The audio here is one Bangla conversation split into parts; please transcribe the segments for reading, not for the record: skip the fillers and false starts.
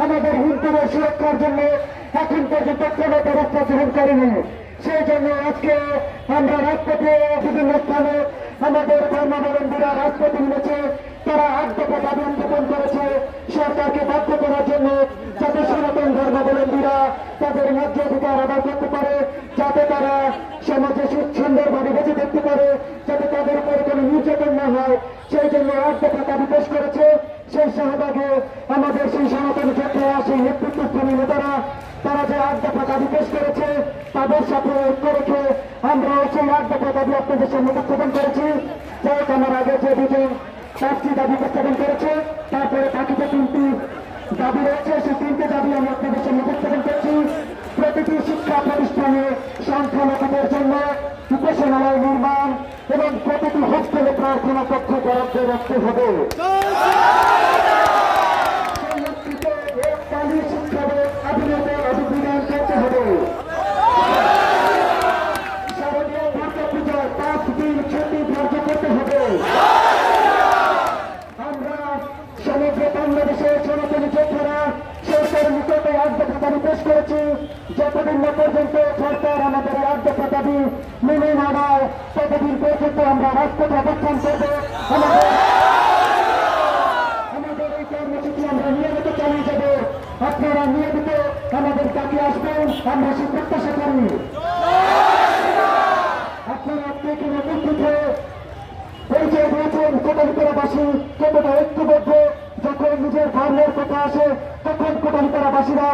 আমাদের হিন্দুদের সুরক্ষার জন্য এখন পর্যন্ত কোনো ব্যবস্থা গ্রহণ করেনি। সেই জন্য আজকে আমরা রাজপথে বিভিন্ন স্থানে আমাদের ধর্মাবলম্বীরা রাজপথে নেমেছে। তারা 8 দফা দাবি উত্থাপন করেছে সরকারকে বাধ্য করার জন্য, যাতে সনাতন ধর্মাবলম্বীরা তাদের ন্যায্য অধিকার আদায় করতে পারে, যাতে তারা সমাজে সুন্দরভাবে বেঁচে থাকতে পারে, যাতে তাদের উপরে কোনো নির্যাতন না হয়। সেই জন্য 8 দফা দাবি পেশ করেছে। সেই শাহবাগে আমাদের সেই সনাতন যোদ্ধা, সেই নেতৃত্বস্থানীয় নেতারা তারা যে 8 দফা দাবি পেশ করেছে তাদের সাথে ঐক্য রেখে আমরা সেই 8 দফা দাবি আপনাদের সামনে উপস্থাপন করেছি। যাই আমার আগে যে দুজন 5টি দাবি উপস্থাপন করেছে, তারপরে বাকিতে 3টি দাবি রয়েছে। সেই 3টে দাবি আমি আপনাদের সামনে উপস্থাপন করছি। প্রতিটি শিক্ষা প্রতিষ্ঠানে সংখ্যালঘুদের জন্য উপাসনালয় নির্মাণ এবং প্রতিটি হোস্টেলে প্রার্থনা কক্ষ বরাদ্দ রাখতে হবে। শিক্ষাবোর্ড আধুনিকের অভিযান করতে হবে। শারদীয় দুর্গা পূজার 5 দিন ছুটি ধার্য করতে হবে। আমরা সমগ্র বাংলাদেশের সনাতনী যোদ্ধারা সরকারের নিকটে 8 দফা দাবি পেশ করেছি। যতদিন না পর্যন্ত সরকার আমাদের 8 দফা দাবি মেনে না নেয় ততদিন পর্যন্ত আমরা রাজপথে অবস্থান করব। আমাদের এই কর্মসূচি আমরা নিয়মিত চালিয়ে যাব। আপনারা নিয়মিত আমাদের কাছে আসবেন, আমরা সে প্রত্যাশা করি। আপনারা কে কিনে উপস্থিত হয়ে পরিচয় দিয়েছেন কোটালীপাড়াবাসী কতটা ঐক্যবদ্ধ। যখন নিজের ধর্মের কথা আসে তখন কোটালীপাড়াবাসীরা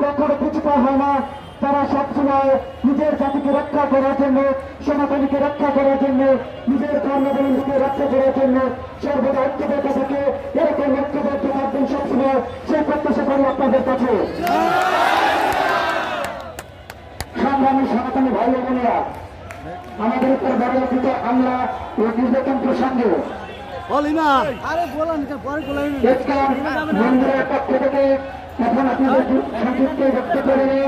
কখনো পিছুপা হয় না। তারা সবসময় নিজের জাতিকে রক্ষা করার জন্য, সনাতনীকে রক্ষা করার জন্য, নিজের ধর্মাবলম্বীকে রক্ষা করার জন্য সর্বদা ঐক্যবদ্ধ থাকে। এরকম ঐক্যবদ্ধ থাকবেন সবসময়, সেই প্রত্যাশা করি আপনাদের কাছে। সংগ্রামী সনাতনী ভাই ও বোনেরা, আমাদের উপর বড় হামলা ও নির্যাতন প্রসঙ্গে মন্দিরের পক্ষ থেকে এখন আপনাদের সংক্ষিপ্ত বক্তব্য করে নিয়ে